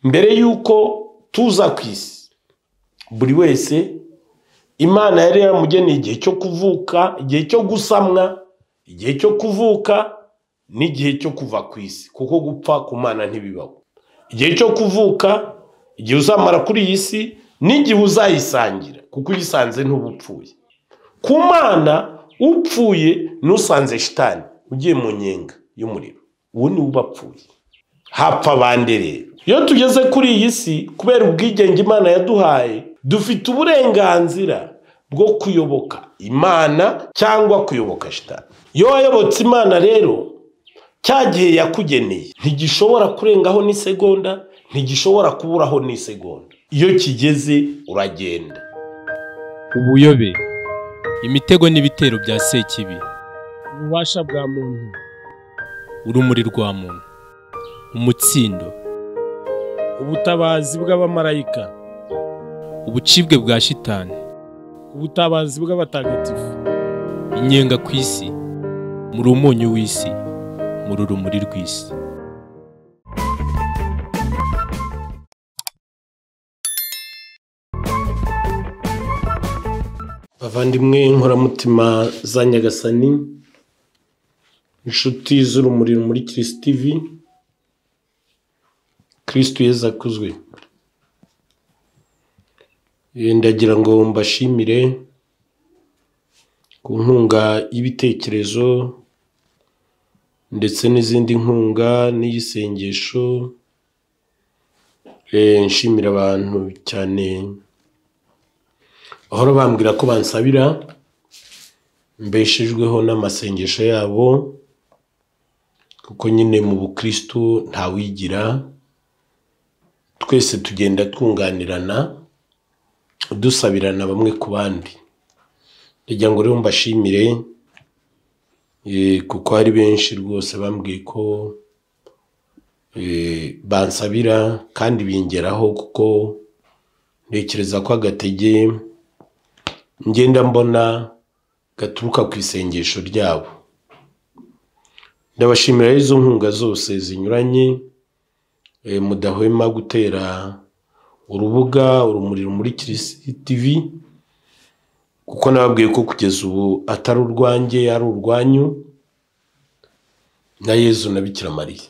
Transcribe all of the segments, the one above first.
mbere yuko tuza ku isi buri wese Imana yari yaramugeneye igihe cyo kuvuka, igihe cyo gusamwa, igihe cyo kuvuka n'igihe cyo kuva ku isi, kuko gupfa ku Mana ntibibaho. Igihe cyo kuvuka, igihe uzamara kuri iyi si n'igihe uzayisangira, kuko uyisanze ntubupfuye. Ku Mana upfuye nusanze shitani ugiye mu nyenga y'umuriro, uwo ni ubapfuye. Hapfa bande rero. Iyo tugeze kuri iyi si, kubera ubwigenge Imana yaduhaye, dufite uburenganzira bwo kuyoboka Imana cyangwa kuyoboka shitani. Iyo wayobotse Imana rero, cya gihe yakugeneye ntigishobora kurengaho n'isegonda, ntigishobora kuburaho n'isegonda. Iyo kigeze uragenda. Ubuyobe, imitego n'ibitero bya sekibi, ububasha bwa muntu, urumuri rwa muntu, umutsindo, ubutabazi bw'abamarayika, ubucibwe bwa shitani, ubutabazi bw'abatagatifu, inyenga ku isi, muri umunyu w'isi, muri urumuri rw'isi. Bavandimwe nkoramutima za Nyagasani, inshuti z'urumuri muri Kristo TV, Kristo Yesu akuzwe. Ndagira ngo mbashimire ku nkunga y'ibitekerezo ndetse n'izindi nkunga n'Isengesho. Nshimira abantu cyane bahora bambwira ko bansabira, mbeshejweho n'amasengesho yabo, kuko nyine mu bukristo ntawigira, twese tugenda twunganirana, dusabirana bamwe ku bandi. Ndagira ngo rero mbashimire, kuko hari benshi rwose bambwiye ko bansabira kandi bingeraho, kuko ntekereza ko agatege ngenda mbona gaturuka ku isengesho ryabo. Ndabashimira izo nkunga zose zinyuranye mudahwema gutera urubuga Urumuri muri Kristo TV, kuko nababwiye ko kugeza ubu atari urwanjye, ari urwanyu na Yezu na Bikira Mariya.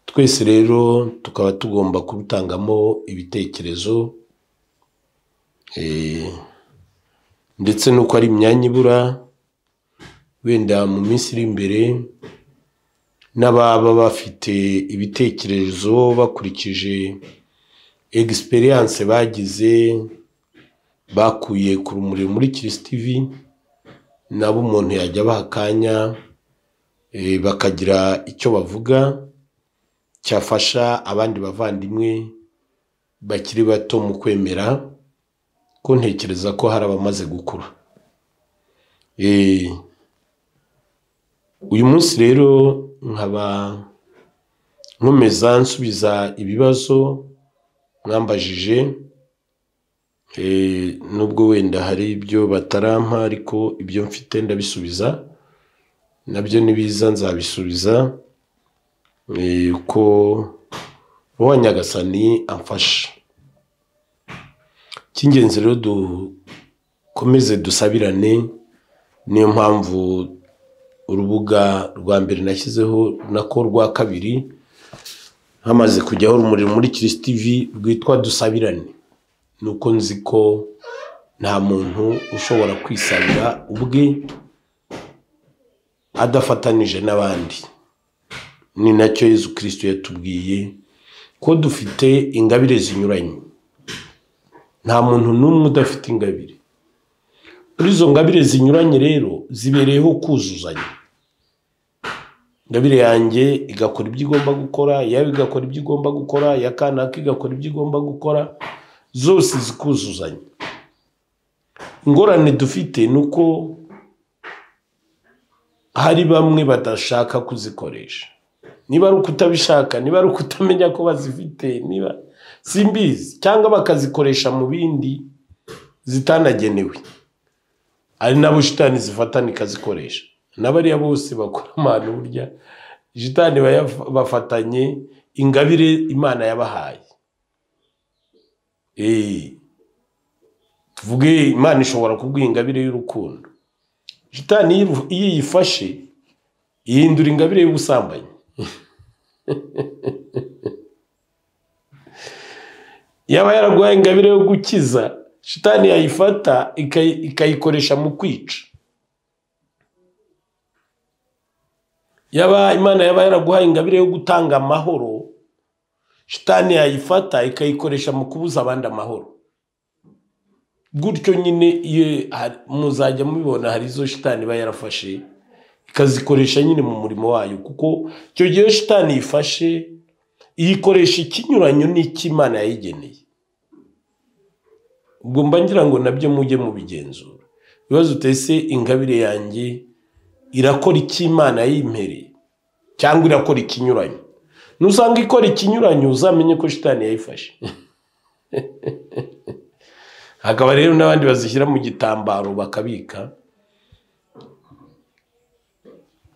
Twese rero tukaba tugomba kurutangamo ibitekerezo, ndetse nuko ari imyanya ibura, wenda mu minsi iri imbere n'ababa bafite ibitekerezo bakurikije experience bagize bakuye ku Urumuri muri Kristo TV, nabo umuntu yajya bahakanya bakagira icyo bavuga cyafasha abandi bavandimwe bakiri bato mu kwemera, ko ntekereza ko hari abamaze gukura. Uyu munsi rero nkaba nkomeza nsubiza ibibazo mwambajije, nubwo wenda hari ibyo batarampa, ariko ibyo mfite ndabisubiza, nabyo nibiza nzabisubiza, uko Roho Nyagasani amfasha. Cy'ingenzi rero dukomeze dusabirane. Niyo mpamvu urubuga rwa mbere nashyizeho nako rwa kabiri hamaze kujyaho Urumuri muri Kristo TV rwitwa dusabirane, nuko nzi ko nta muntu ushobora kwisabira ubwe adafatanije n'abandi. Ni nacyo Yezu Kristo yatubwiye ko dufite ingabire zinyuranye, nta muntu n'umwe udafite ingabire. Muri izo ngabire zinyuranye rero zibereyeho kuzuzanya. Ingabire yanjye igakora ibyo igomba gukora, yawe igakora ibyo igomba gukora, ya kanaka igakora ibyo igomba gukora, zose zikuzuzanya. Ingorane dufite nuko hari bamwe badashaka kuzikoresha. Niba ari ukutabishaka, niba ari ukutamenya ko bazifite, niba simbizi, cyangwa bakazikoresha mu bindi zitanagenewe. Ari nabo shitani zifatana ikazikoresha. Nabari bose bakora amahano burya shitani bafatanye ingabire Imana yabahaye. Tuvuge Imana ishobora kuguha ingabire y'urukundo. Shitani iyo yifashe ihindura ingabire y'ubusambanyi. Yaba yaraguhaye ingabire yo gukiza, shitani yayifata ikayikoresha mu kwica. Yaba Imana yaba yaraguhaye ingabire yo gutanga amahoro, shitani yayifata ikayikoresha mu kubuza abandi amahoro. Gutyo nyine muzajya mubibona hari izo shitani iba yarafashe ikazikoresha nyine mu murimo wayo, kuko icyo gihe shitani yifashe iyikoresha ikinyuranyo n'Imana yayigeneye. Ubwo mba ngira ngo nabyo mujye mu bigenzura. Ibibazo utese ingabire yanjye irakora iki Imana yayimpereye cyangwa irakora ikinyuranyo. Nusanga ikora ikinyuranyo uzamenye ko shitani yayifashe. Hakaba rero n'abandi bazishyira mu gitambaro bakabika.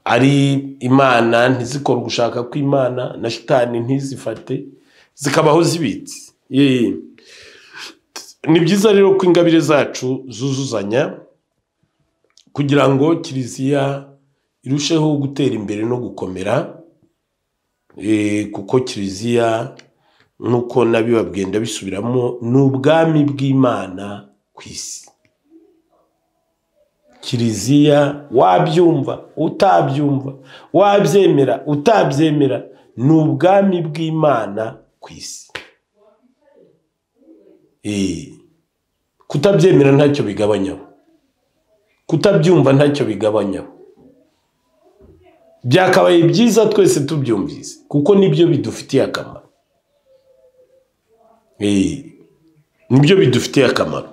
Ari Imana ntizikora gushaka kw'Imana na shitani ntizifate zikabaho zibitse. Ni byiza rero ko ingabire zacu zuzuzanya kugira ngo Kiliziya irusheho gutera imbere no gukomera, kuko Kiliziya nuko nabibabwiye ndabisubiramo n'ubwami bw'Imana ku isi. Kiliziya wabyumva utabyumva, wabyemera utabyemera, n'ubwami bw'Imana ku isi. Kutabyemera ntacyo bigabanyaho, kutabyumva ntacyo bigabanyaho. Byakabaye byiza twese tubyumvise kuko nibyo bidufitiye akamaro. Nibyo bidufitiye akamaro,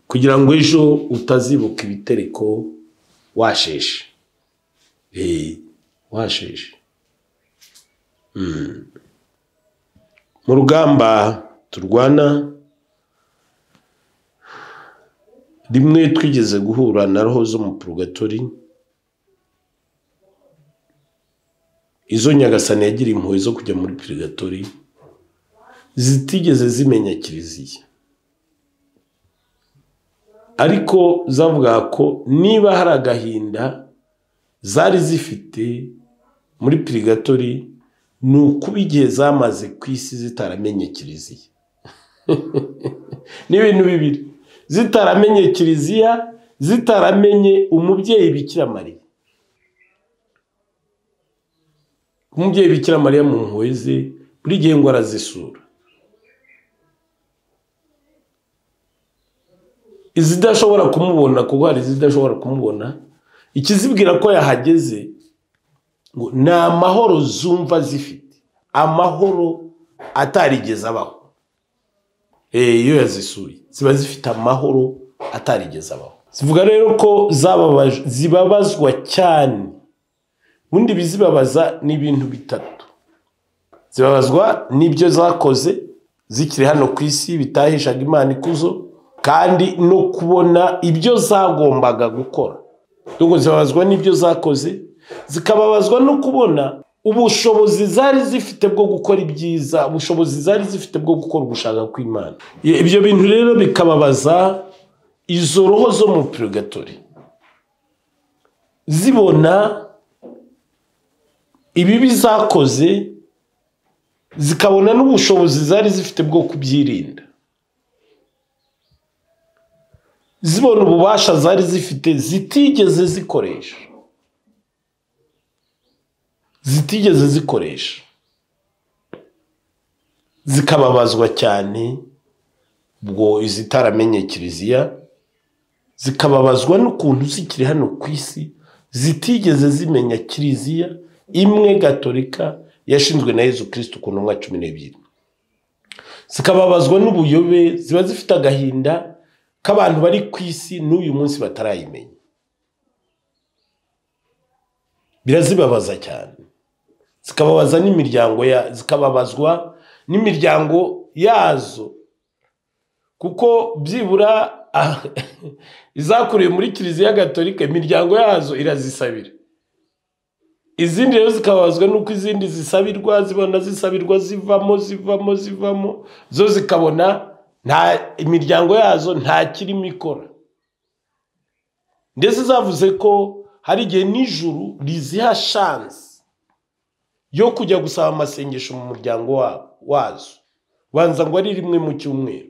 kugira ngo ejo utazibuka ibitereko washeshe. Washeshe. Mu rugamba turwana, rimwe twigeze guhura na roho zo mu Prigatori. Izo Nyagasani yagira impuhwe zo kujya muri Prigatori zitigeze zimenya Kiliziya, ariko zavuga ko niba hari agahinda zari zifite muri Prigatori ni ukuba igihe zamaze ku isi zitaramenye Kiliziya. Ni ibintu bibiri: zitaramenye Kiliziya, zitaramenye umubyeyi Bikira Mariya. Umubyeyi Bikira Mariya mu mpuhwe ze buri gihe ngo arazisura. Izidashobora kumubona, kuko hari izidashobora kumubona, ikizibwira ko yahageze ngo ni amahoro zumva zifite, amahoro atarigeze abaho. Iyo yazisuye ziba zifite amahoro atarigeze abaho. Zivuga rero ko zibabazwa cyane. Ubundi bizibabaza ni ibintu bitatu: zibabazwa n'ibyo zakoze zikiri hano ku isi bitaheshaga Imana ikuzo, kandi no kubona ibyo zagombaga gukora. Ubwo zibabazwa n'ibyo zakoze, zikababazwa no kubona ubushobozi zari zifite bwo gukora ibyiza, ubushobozi zari zifite bwo gukora ugushaka kw'Imana. Ibyo bintu rero bikababaza izo roho zo mu Prigatori, zibona ibibi zakoze, zikabona n'ubushobozi zari zifite bwo kubyirinda, zibona ububasha zari zifite zitigeze zikoresha, zikababazwa cyane. Ubwo izitaramenye Kiliziya zikababazwa n'ukuntu zikiri hano ku isi zitigeze zimenya Kiliziya imwe gatolika yashinzwe na Yezu Kristo ku ntumwa 12. Zikababazwa n'ubuyobe, ziba zifite agahinda k'abantu bari ku isi n'uyu munsi batarayimenya. Birazibabaza cyane. Zikababazwa n'imiryango yazo, kuko byibura izakuriye muri Kiliziya Gatolika imiryango yazo irazisabira. izindi rero zikababazwa nuko izindi zisabirwa, zibona zisabirwa zivamo zo zikabona nta imiryango yazo nta kirimo ikora. Ndetse zavuze ko hari igihe n'ijuru riziha chance yo kujya gusaba amasengesho mu muryango wazo, banza ngo ari rimwe mu cyumweru.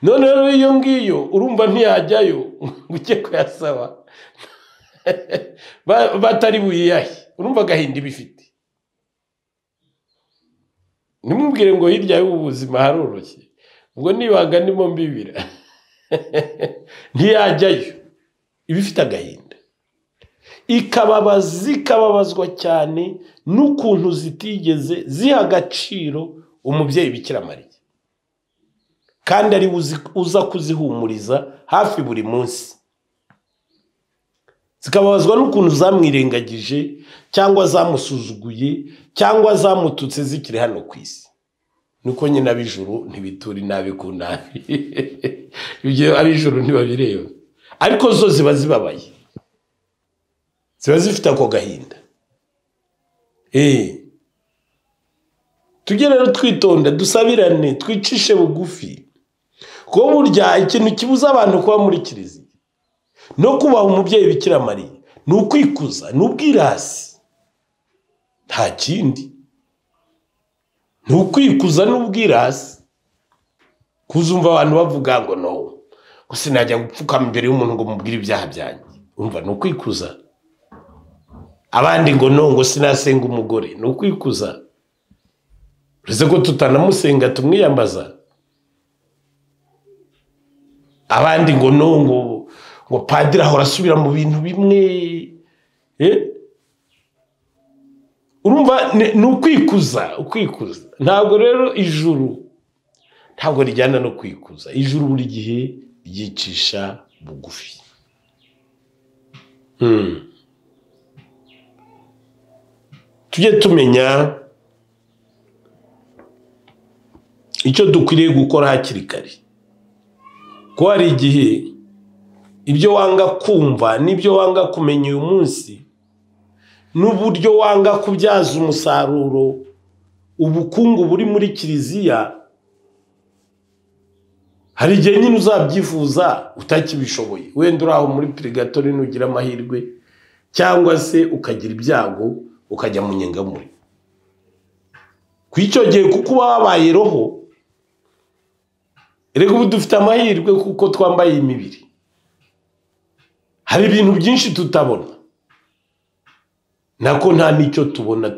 None rero iyo ngiyo urumva ntiyajyayo guke kuyasaba batari buyiyahe, urumva gahinda bifite. Nimubwire ngo hirya y'ubuzima haroroshye, ubwo nibaga ndimo mbibira ntiyajyayo ibifite agahinda. Ikababazwa cyane n'ukuntu zitigeze ziha agaciro umubyeyi Bikira Mariya, kandi ari uza kuzihumuriza hafi buri munsi. Zikababazwa n'ukuntu zamwirengagije cyangwa zamusuzuguye cyangwa zamututse zikiri hano ku isi. Nuko nyine ab'ijuru ntibitura inabi ku nabi ibyo ab'ijuru ntibabireba, ariko zo ziba zibabaye, ziba zifite ako gahinda. Tujye rero twitonda, dusabirane, twicishe bugufi, ko burya ikintu kibuza abantu kuba muri kiliziya no kubaha umubyeyi Bikira Mariya ni ukwikuza, ni ubwirasi, nta kindi. Ni ukwikuza n'ubwirasi. Kuzumva abantu bavuga ngo no, ngo sinajya gupfukama imbere y'umuntu ngo mubwire ibyaha byanjye, umva ni ukwikuza. Abandi ngo no, ngo sinasenga umugore, ni ukwikuza. Uretse ko tutanamusenga tumwiyambaza. Abandi ngo no, ngo padiri ahora asubira mu bintu bimwe. Urumva ni ukwikuza. Ntabwo rero ijuru ntabwo rijyana no kwikuza. Ijuru buri gihe ryicisha bugufi. Tujye tumenya icyo dukwiriye gukora hakiri kare, ko hari igihe ibyo wanga kumva n'ibyo wanga kumenya uyu munsi n'uburyo wanga kubyaza umusaruro ubukungu buri muri kiliziya, hari igihe nyine uzabyifuza utakibishoboye. Wenda uri aho muri Prigatori nugira amahirwe, cyangwa se ukagira ibyago ukajya mu nyengamuri. Kw'icyo gihe kuko uba wabaye roho, reka ubu dufite amahirwe kuko twambaye imibiri, hari ibintu byinshi tutabona, nako nta n'icyo tubona.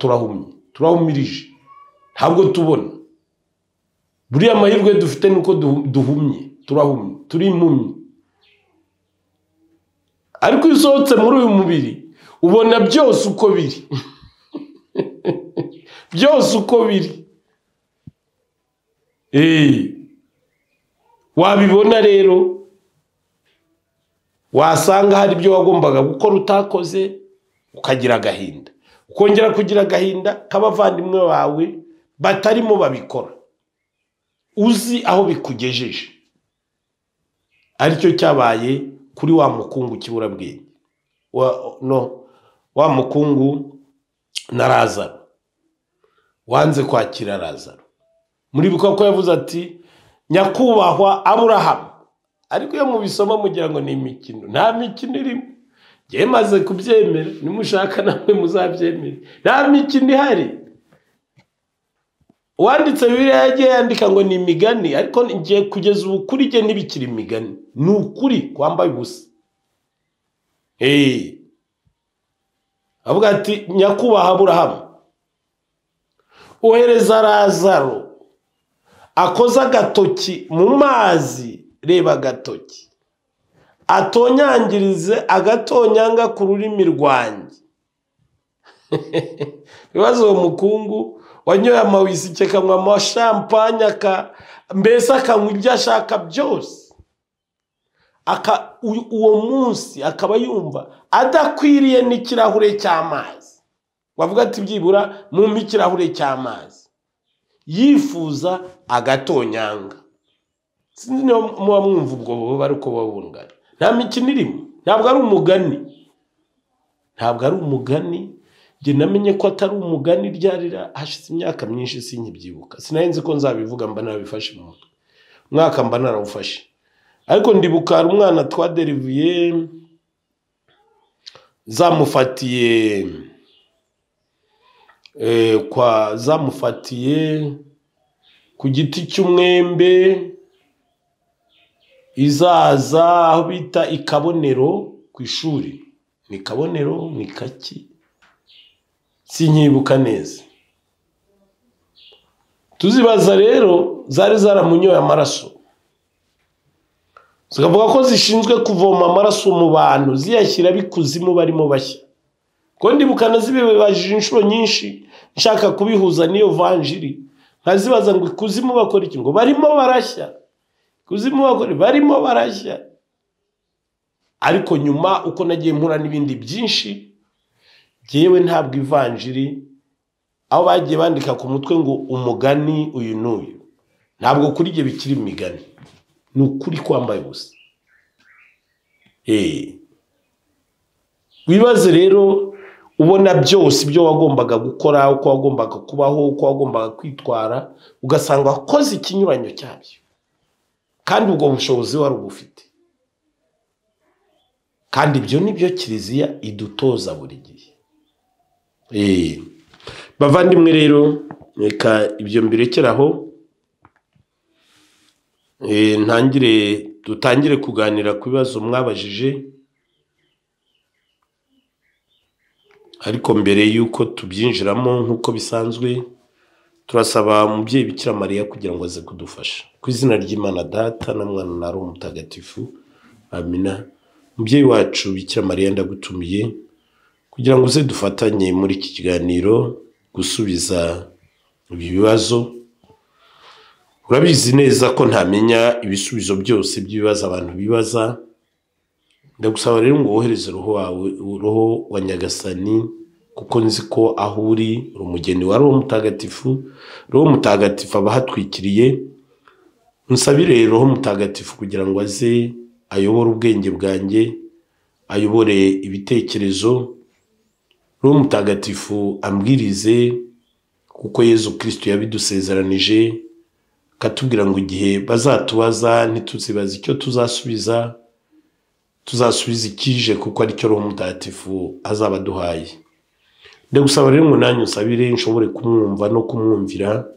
Turahumirije, ntabwo tubona. Buriya amahirwe dufite nuko duhumye, turahumye, turi impumyi. Ariko iyo usohotse muri uyu mubiri ubona byose uko biri byose uko biri. Wabibona rero, wasanga hari ibyo wagombaga gukora utakoze, ukagira agahinda, ukongera kugira agahinda k'abavandimwe bawe batarimo babikora, uzi aho bikugejeje. Aricyo cyabaye kuri wa mukungu kiburabwenge, wa mukungu na Lazaro, wanze kwakira Lazaro. Muribuka ko yavuze ati nyakubahwa Aburahamu, ariko iyo mubisoma mugira ngo ni imikino. Nta mikino irimo, ngiye maze kubyemera, nimushaka namwe muzabyemere, nta mikino ihari. Uwanditse Bibiliya yagiye yandika ngo ni imigani, ariko ngiye kugeza ubu kuri jye ntibikiri imigani, ni ukuri kwambaye ubusa. Avuga ati nyakubahwa Aburahamu, ohereza Lazaro akoza agatoki mu mazi, reba agatoki, atonyangirize agatonyanga ku rurimi rwanjye. Bibazo uwo mukungu wanyoye amawisike, akanywa amashampanye, mbese akanywa ibyo ashaka byose, uwo munsi akaba yumva adakwiriye n'ikirahure cy'amazi. Wavuga ati byibura mumpe ikirahure cy'amazi, yifuza agatonyanga. Sinzi niba muba mwumva ubwo bari uko babungana. Nta mikino irimo, ntabwo ari umugani, ntabwo ari umugani. Njye namenye ko atari umugani ryarira hashize imyaka myinshi sinkibyibuka. Sinahenze ko nzabivuga mba nabifashe mu mutwe. Mwaka mba narawufashe. Ariko ndibuka hari umwana twaderiviye zamufatiye ku giti cy'umwembe izaza aho bita ikabonero ku ishuri. Ni kabonero ni kaki sinkibuka neza. Tuzibaza rero zari zaramunyoye amaraso, zikavuga ko zishinzwe kuvoma amaraso mu bantu ziyashyira bikuzimu barimo bashya. Ko ndibukana zibibajije inshuro nyinshi nshaka kubihuza n'iyo vanjiri, nkazibaza ngo ikuzimu bakora iki, ngo barimo barashya. Ikuzimu bakora barimo barashya. Ariko nyuma uko nagiye mpura n'ibindi byinshi, jewe ntabwo ivanjiri aho bagiye bandika ku mutwe ngo umugani uyu n'uyu, ntabwo kuri jye bikiri imigani, ni ukuri kwambaye gusa. Wibaze rero ubona byose ibyo wagombaga gukora, uko wagombaga kubaho, uko wagombaga kwitwara, ugasanga wakoze ikinyuranyo cyabyo, kandi ubwo bushobozi wari ubufite. Kandi ibyo nibyo kiliziya idutoza buri gihe. Bavandimwe rero, reka ibyo mbirekeraho, dutangire kuganira ku bibazo mwabajije. Ariko mbere yuko tubyinjiramo nk'uko bisanzwe, turasaba umubyeyi Bikira Mariya kugira ngo aze kudufasha. Ku izina ry'Imana Data na Mwana na Roho Mutagatifu, amina. Umubyeyi wacu Bikira Mariya ndagutumiye kugira ngo uze dufatanye muri iki kiganiro gusubiza ibi bibazo. Urabizi neza ko ntamenya ibisubizo byose by'ibibazo abantu bibaza. Ndagusaba rero ngo wohereze roho wawe, roho wa Nyagasani, kuko nzi ko aho uri umugeni wa Roho Mutagatifu. Roho Mutagatifu abahatwikiriye. Nsabire Roho Mutagatifu kugira ngo aze ayobore ubwenge bwanjye, ayobore ibitekerezo. Roho Mutagatifu ambwirize, kuko Yezu Kristo yabidusezeranije, katubwira ngo igihe bazatubaza ntituzibaze icyo tuzasubiza, tuzasubiza ikije, kuko ari cyo Roho Mutagatifu azaba duhaye. Ndagusaba rero ngo nanyu nsabire nshobore kumwumva no kumwumvira,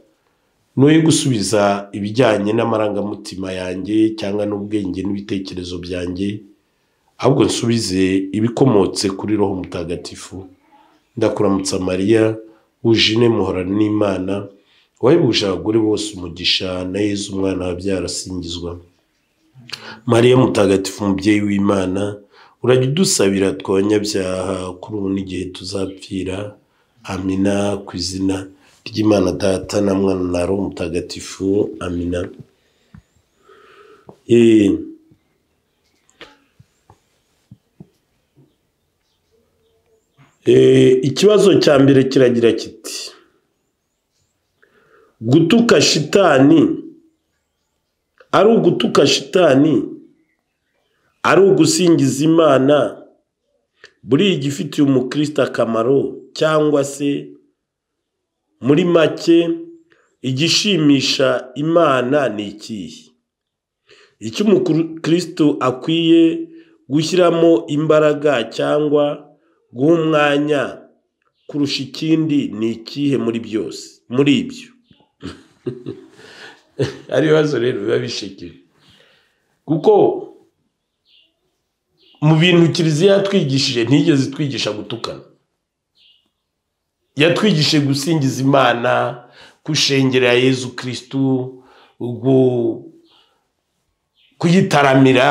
noye gusubiza ibijyanye n'amarangamutima yanjye cyangwa n'ubwenge n'ibitekerezo byanjye, ahubwo nsubize ibikomotse kuri Roho Mutagatifu. Ndakuramutsa Mariya, wujine muhorana n'Imana, wahebuje abagore bose umugisha, na Yezu umwana wabyara asingizwa. Mariya Mutagatifu umubyeyi w'Imana, urajya udusabira tw'abanyabyaha kuri ubu n'igihe tuzapfira. Amina. Ku izina ry'Imana Data na Mwana na Roho Mutagatifu. Amina. Ikibazo cya mbere kiragira kiti: gutuka shitani ari ugutuka shitani, ari ugusingiza Imana, buri igifitiye umukristo akamaro, cyangwa se muri make igishimisha Imana ni ikihe? Icyo umukristo akwiye gushyiramo imbaraga cyangwa guha umwanya kurusha ikindi ni ikihe muri byose, muri ibyo? Ari ibibazo rero biba bishekeje, kuko mu bintu kiliziya yatwigishije ntigeze twigisha gutukana. Yatwigishije gusingiza Imana, kushengera Yezu Kristo, kuyitaramira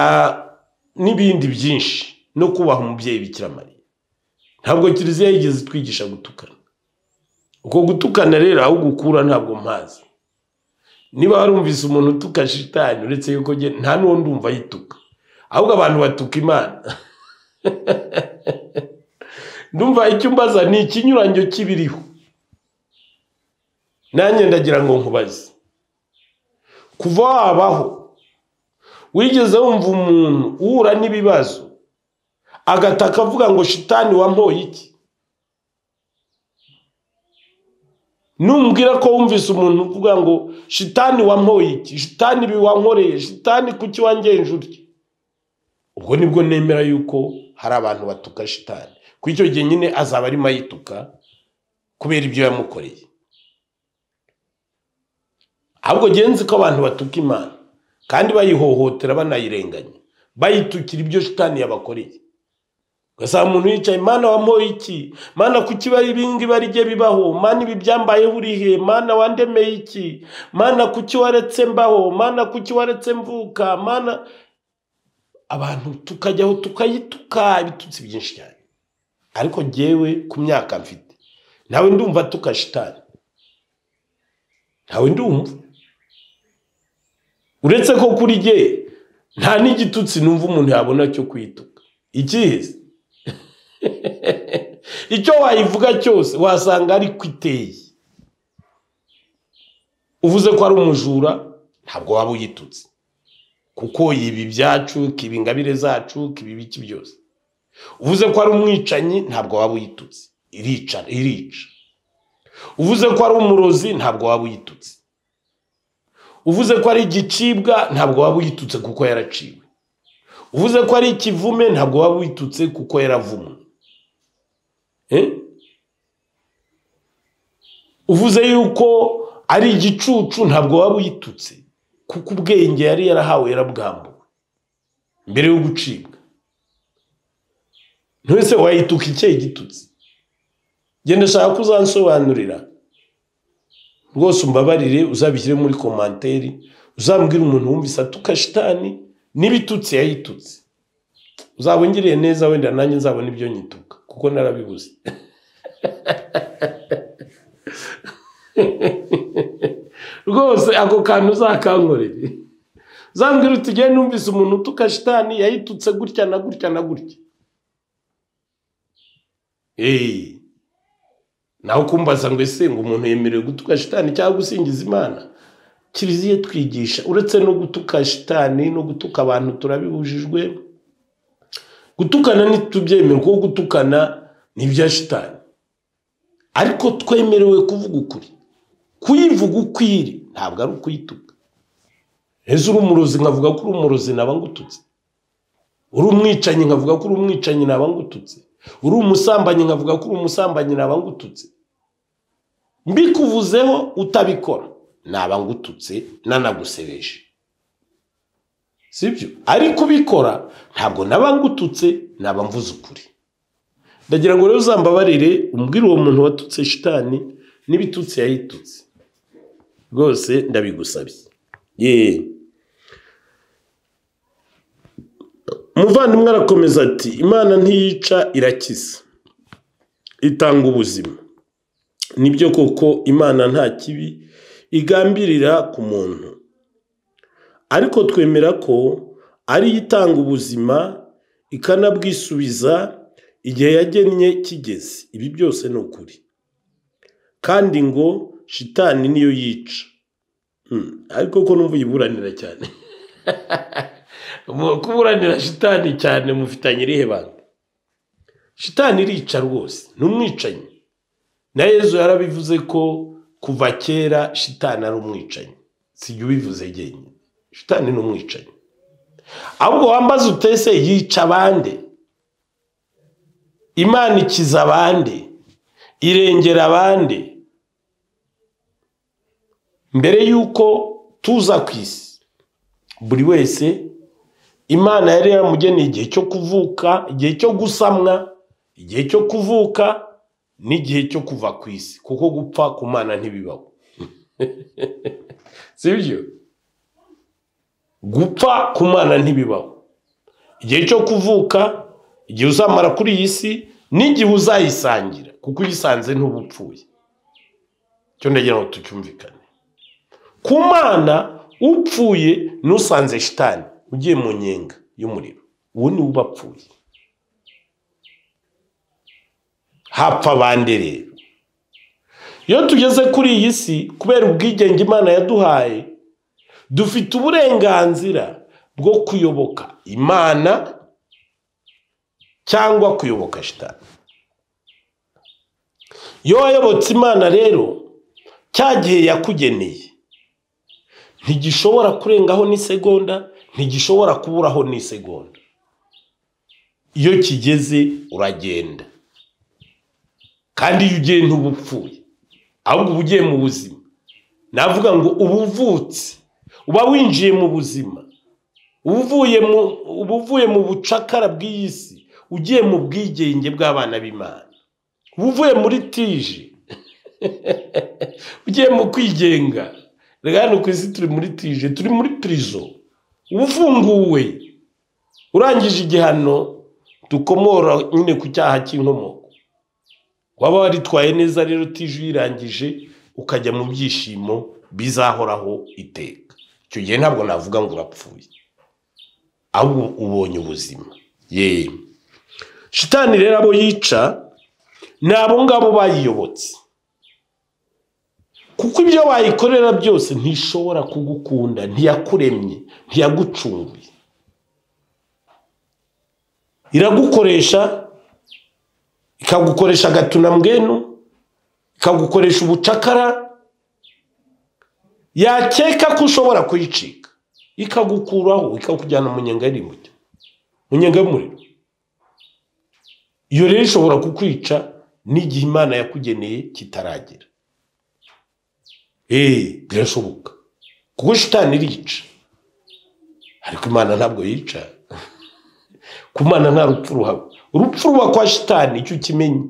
n'ibindi byinshi, no kubaha umubyeyi Bikira Mariya. Ntabwo kiliziya yigeze twigisha gutukana. Uko gutukana rero aho gukura ntabwo mpazi. Niba warumvise umuntu utuka shitani, uretse yuko nta n'uwo ndumva yituka, ahubwo abantu batuka Imana. Ndumva icyo mbaza ni ikinyuranyo kibiriho. Nanjye ndagira ngo nkubaze, kuva wabaho wigeze wumva umuntu uhura n'ibibazo agataka avuga ngo shitani wampoye iki? Numbwira ko wumvise umuntu uvuga ngo shitani wampoye iki, shitani biwankoreye, shitani kuki wangenje utyo, ubwo nibwo nemera yuko hari abantu batuka shitani. Ku icyo gihe nyine azaba arimo ayituka kubera ibyo yamukoreye. Ahubwo genzi ko abantu batuka Imana kandi bayihohotera banayirenganya, bayitukira ibyo shitani yabakoreye. Gasa umuntu yicaye, Mana wampoye iki, Mana kuki bari ibingi barije bibaho, Mana ibi byambaye burihe, Mana wandemeye iki, Mana kuki waretse mbaho, Mana kuki waretse mvuka, Mana. Abantu tukajyaho tukayituka ibitutsi byinshi cyane. Ariko jewe ku myaka mfite nawe ndumva tuka shitani, nawe ndumva, uretse ko kuri je nta n'igitutsi numva umuntu yabona cyo kwituka. Ikizi icyo wayivuga cyose wasanga ari kwiteye. Uvuze ko ari umujura ntabwo waba uyitutse, kuko ibi byacu kibi ingabire zacu kibi biki byose. Uvuze ko ari umwicanyi ntabwo waba uyitutse, irica. Uvuze ko ari umurozi ntabwo waba uyitutse. Uvuze ko ari igicibwa ntabwo waba uyitutse kuko yaraciwe. Uvuze ko ari ikivume ntabwo waba uyitutse kuko yaravumwe. Uvuze yuko ari igicucu ntabwo waba uyitutse kuko ubwenge yari yarahawe yarabwambuwe mbere yo gucibwa. Ntwese wayituka icye gitutse? Genda shaka kuzansobanurira rwose, umbabarire, uzabishyire muri commentaire, uzambwira umuntu wumvise atuka shitani n'ibitutsi yayitutse. Uzabongiriye neza, wenda nanjye nzabona ibyo nyituka kuko narabibuze. Rwose ako kantu uzakankorere, uzambwira uti genda numvise umuntu utuka shitani yayitutse gutya na gutya na gutya. Naho kumbaza ngo ese ngo umuntu yemerewe gutuka shitani cyangwa gusingiza Imana? Kiriziye twigisha uretse no gutuka shitani no gutuka abantu turabibujijwe. Gutukana ntitubyemera kuko gutukana ni bya shitani, ariko twemerewe kuvuga ukuri. Kuyivuga ukwiri ntabwo ari ukuyituka. Ese uri umurozi nkavuga ko uri umurozi naba ngututse? Uri umwicanyi nkavuga ko uri umwicanyi naba ngututse? Uri umusambanyi nkavuga ko uri umusambanyi naba ngututse? Mbikuvuzeho utabikora naba ngututse nanagusebeje, sibyo? Ariko ubikora ntabwo naba ngututse, naba mvuze ukuri. Ndagira ngo rero uzambabarire umbwire uwo muntu watutse shitani n'ibitutsi yayitutse. Rwose ndabigusabye. Muvandimwe arakomeza ati, Imana ntiyica irakiza, itanga ubuzima. Nibyo koko Imana nta kibi igambirira ku muntu, ariko twemera ko ari itanga ubuzima ikanabwisubiza igihe yagennye kigeze. Ibi byose ni ukuri, kandi ngo shitani niyo yica. Ariko ko numva yiburanira cyane. Kuburanira shitani cyane mufitanye irihe banga? Shitani irica rwose, n'umwicanyi. Na Yesu yarabivuze ko kuva kera shitani ari umwicanyi. Sijye ubivuze jyenyine, shitani ni umwicanyi. Ahubwo wambaza utese yica abande? Imana ikiza abande? Irengera abande? Mbere yuko tuza ku isi, buri wese Imana yari yaramugeneye igihe cyo kuvuka, igihe cyo gusamwa, igihe cyo kuvuka n'igihe cyo kuva ku isi, kuko gupfa ku Mana ntibibaho. Sibyo? Gupfa ku Mana ntibibaho. Igihe cyo kuvuka, igihe uzamara kuri iyi si n'igihe uzayisangira, kuko uyisanze ntubupfuye. Cyo ndagira ngo tucyumvikane. Ku Mana upfuye nusanze shitani ugiye mu nyenga y'umuriro, uwo ni ubapfuye. Hapfa bande rero? Iyo tugeze kuri iyi si, kubera ubwigenge Imana yaduhaye, dufite uburenganzira bwo kuyoboka Imana cyangwa kuyoboka shitani. Iyo wayobotse Imana rero cya gihe yakugeneye ntigishobora kurengaho n'isegonda, ntigishobora kuburaho n'isegonda. Iyo kigeze uragenda, kandi iyo ugiye ntubupfuye, ahubwo uba ugiye mu buzima. Navuga ngo ubuvutse, uba winjiye mu buzima, ubuvuye mu bucakara bw'iyi si, ugiye mu bwigenge bw'abana b'Imana. Ubuvuye muri tije ugiye mu kwigenga. Rega hano ku isi turi muri tije, turi muri prison. Ufunguwe, urangije igihano dukomora nyine ku cyaha cy'inkomoko. Waba waritwaye neza rero tije uyirangije, ukajya mu byishimo bizahoraho iteka. Icyo gihe ntabwo navuga ngo urapfuye, ahubwo ubonye ubuzima. Shitani rero abo yica ni abo ngabo bayiyobotse, kuko ibyo wayikorera byose ntishobora kugukunda, ntiyakuremye, ntiyagucunguye. Iragukoresha, ikagukoresha agatunambwenu, ikagukoresha ubucakara, yakeka ko ushobora kuyicika, ikagukuraho, ikakujyana mu nyenga y'imbuto, mu nyenga y'umuriro. Iyo rero ishobora kukwica n'igihe Imana yakugeneye kitaragera. Birashoboka, kuko shitani irica, ariko Imana ntabwo yica. Ku Mana nta rupfu ruhaba. Urupfu ruba kwa shitani, icyo ukimenye.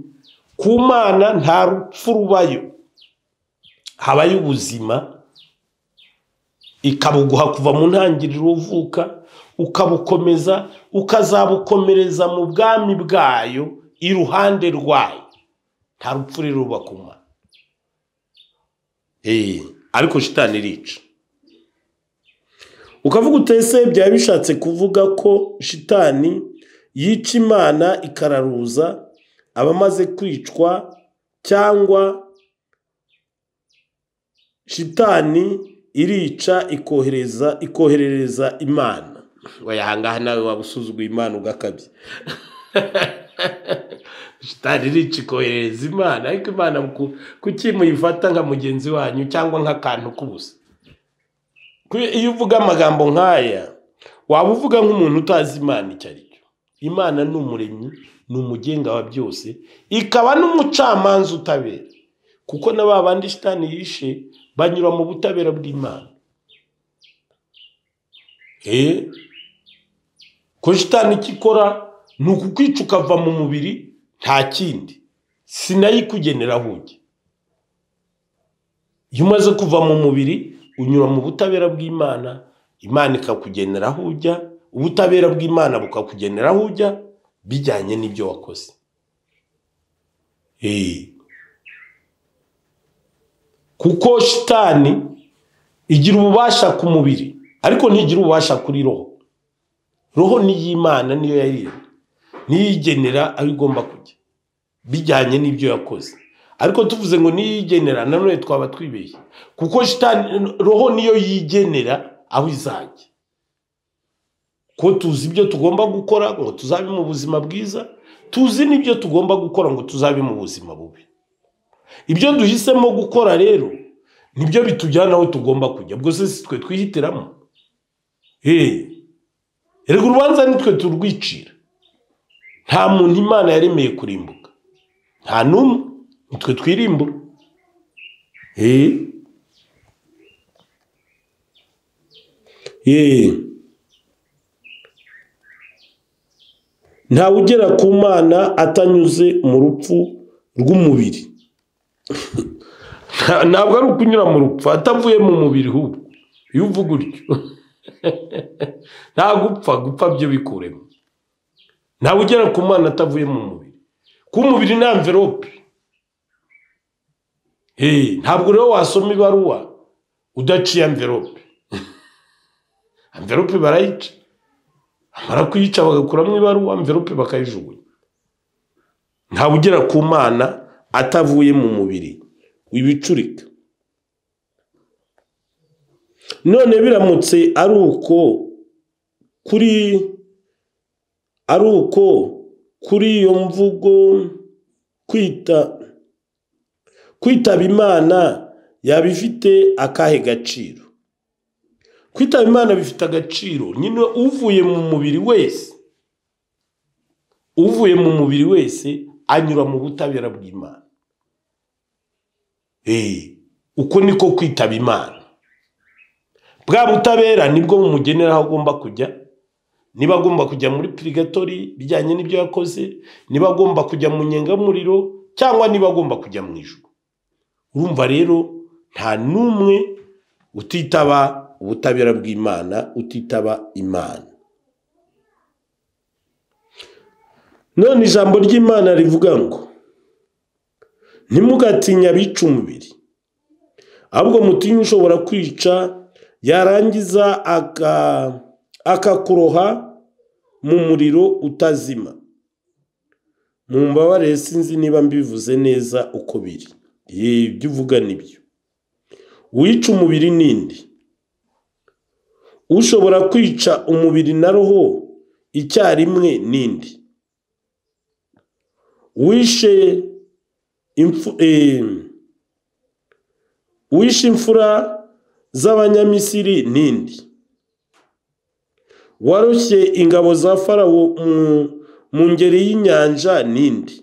Ku Mana nta rupfu rubayo, habayo ubuzima, ikabuguha kuva mu ntangiriro uvuka, ukabukomeza, ukazabukomereza mu bwami bwayo iruhande rwayo. Nta rupfu rero ruba ku Mana. Ariko shitani irica. Ukavuga utese byaba bishatse kuvuga ko shitani yica Imana ikararuza abamaze kwicwa, cyangwa shitani irica ikoherereza Imana. Wayahangaha nawe wabusuzuguye Imana ugakabye. Shitani irica ikoherereza Imana, ariko Imana kuki muyifata nka mugenzi wanyu cyangwa nk'akantu k'ubusa? Iyo uvuga amagambo nk'aya waba uvuga nk'umuntu utazi Imana icyo ari cyo. Imana ni umuremyi, ni umugenga wa byose, ikaba n'umucamanza utabera, kuko na babandi shitani yishe banyura mu butabera bw'Imana. Ko shitani ikikora ni ukukwica ukava mu mubiri, nta kindi. Sinayikugenera aho ujya. Iyo umaze kuva mu mubiri unyura mu butabera bw'Imana, Imana ikakugenera aho ujya, ubutabera bw'Imana bukakugenera aho ujya, bijyanye n'ibyo wakoze. Kuko shitani igira ububasha ku mubiri, ariko ntigira ububasha kuri roho. Roho ni y'Imana, niyo yarire, niyigenera aho igomba kujya, bijyanye n'ibyo yakoze. Ariko tuvuze ngo niyigenera, nanone twaba twibeshye, kuko shitani roho niyo yigenera aho izajya. Ko tuzi ibyo tugomba gukora ngo tuzabe mu buzima bwiza, tuzi n'ibyo tugomba gukora ngo tuzabe mu buzima bubi. Ibyo duhisemo gukora rero nibyo bitujyana aho tugomba kujya. Ubwo se twe twihitiramo. Erega urubanza nitwe turwicira. Nta muntu Imana yaremeye kurimbuka, nta n'umwe, nitwe twirimbura. Ntawe ugera ku Mana atanyuze mu rupfu rw'umubiri. Ntabwo ari ukunyura mu rupfu atavuye mu mubiri hubwo. Iyo uvuga utyo nta gupfa byo bikuremo. Ntawe ugera ku Mana atavuye mu mubiri. Ku mubiri ni envelope. Ntabwo rero wasoma ibaruwa udaciye envelope. Envelope barayica, amara kuyica bagakuramo ibaruwa, envelope bakayijugunya. Ntawe ugera ku Mana atavuye mu mubiri wibicurika. None biramutse ari uko kuri iyo mvugo kwitaba Imana yaba ifite akahe gaciro? Kwitaba Imana bifite agaciro nyine uvuye mu mubiri wese anyura mu butabera bw'Imana. Uko niko kwitaba Imana. Bwa butabera nibwo bumugenera aho agomba kujya. Niba agomba kujya muri Prigatori bijyanye n'ibyo yakoze, niba agomba kujya mu nyengamuriro, cyangwa niba agomba kujya mu ijuru. Urumva rero nta numwe utitaba ubutabera bw'Imana, utitaba Imana. None ijambo ry'Imana rivuga ngo ntimugatinya abica umubiri, ahubwo mutinye ushobora kwica, yarangiza akakuroha mu muriro utazima. Mumbabarire sinzi niba mbivuze neza uko biri. Ibyo uvuga nibyo. Uwica umubiri ninde? Ushobora kwica umubiri na roho icyarimwe ninde? Wishe imfura z'Abanyamisiri ninde? Waroshye ingabo za Farawo mu ngeri y'inyanja ninde?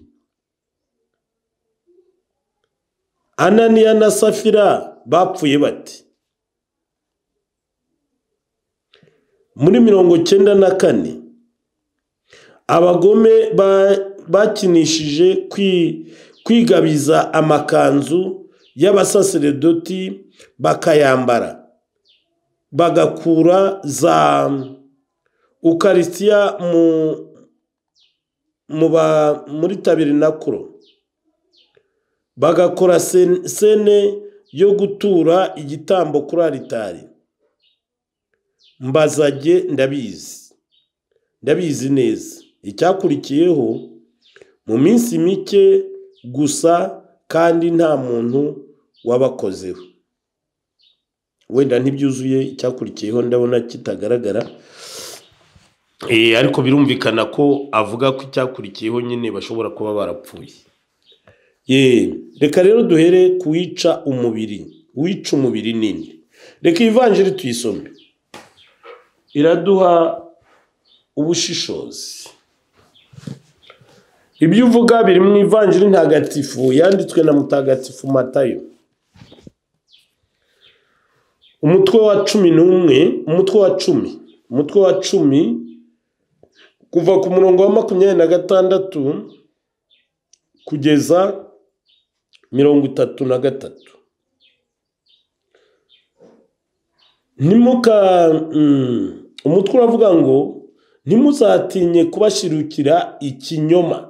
Ananiya na Safira bapfuye bati? Muri 94 abagome bakinishije kwigabiza amakanzu y'abasaseredoti bakayambara, bagakura za Ukaristiya muri tabernakuro, bagakora sene yo gutura igitambo kuri alitari. Mbazage ndabizi neza icyakurikiyeho mu minsi mike gusa, kandi nta muntu wabakozeho. Wenda ntibyuzuye icyakurikiyeho, ndabona kitagaragara, ariko birumvikana ko avuga ko icyakurikiyeho nyine bashobora kuba barapfuye. Reka rero duhere kuwica umubiri. Wica umubiri ninde? Reka ivanjiri tuyisome, iraduha ubushishozi. Ibyo uvuga biri mu ivanjiri ntagatifu yanditswe na mutagatifu Matayo, umutwe wa 10 kuva ku murongo wa 26 kugeza 33. Umutwe uravuga ngo ntimuzatinye kubashirukira ikinyoma,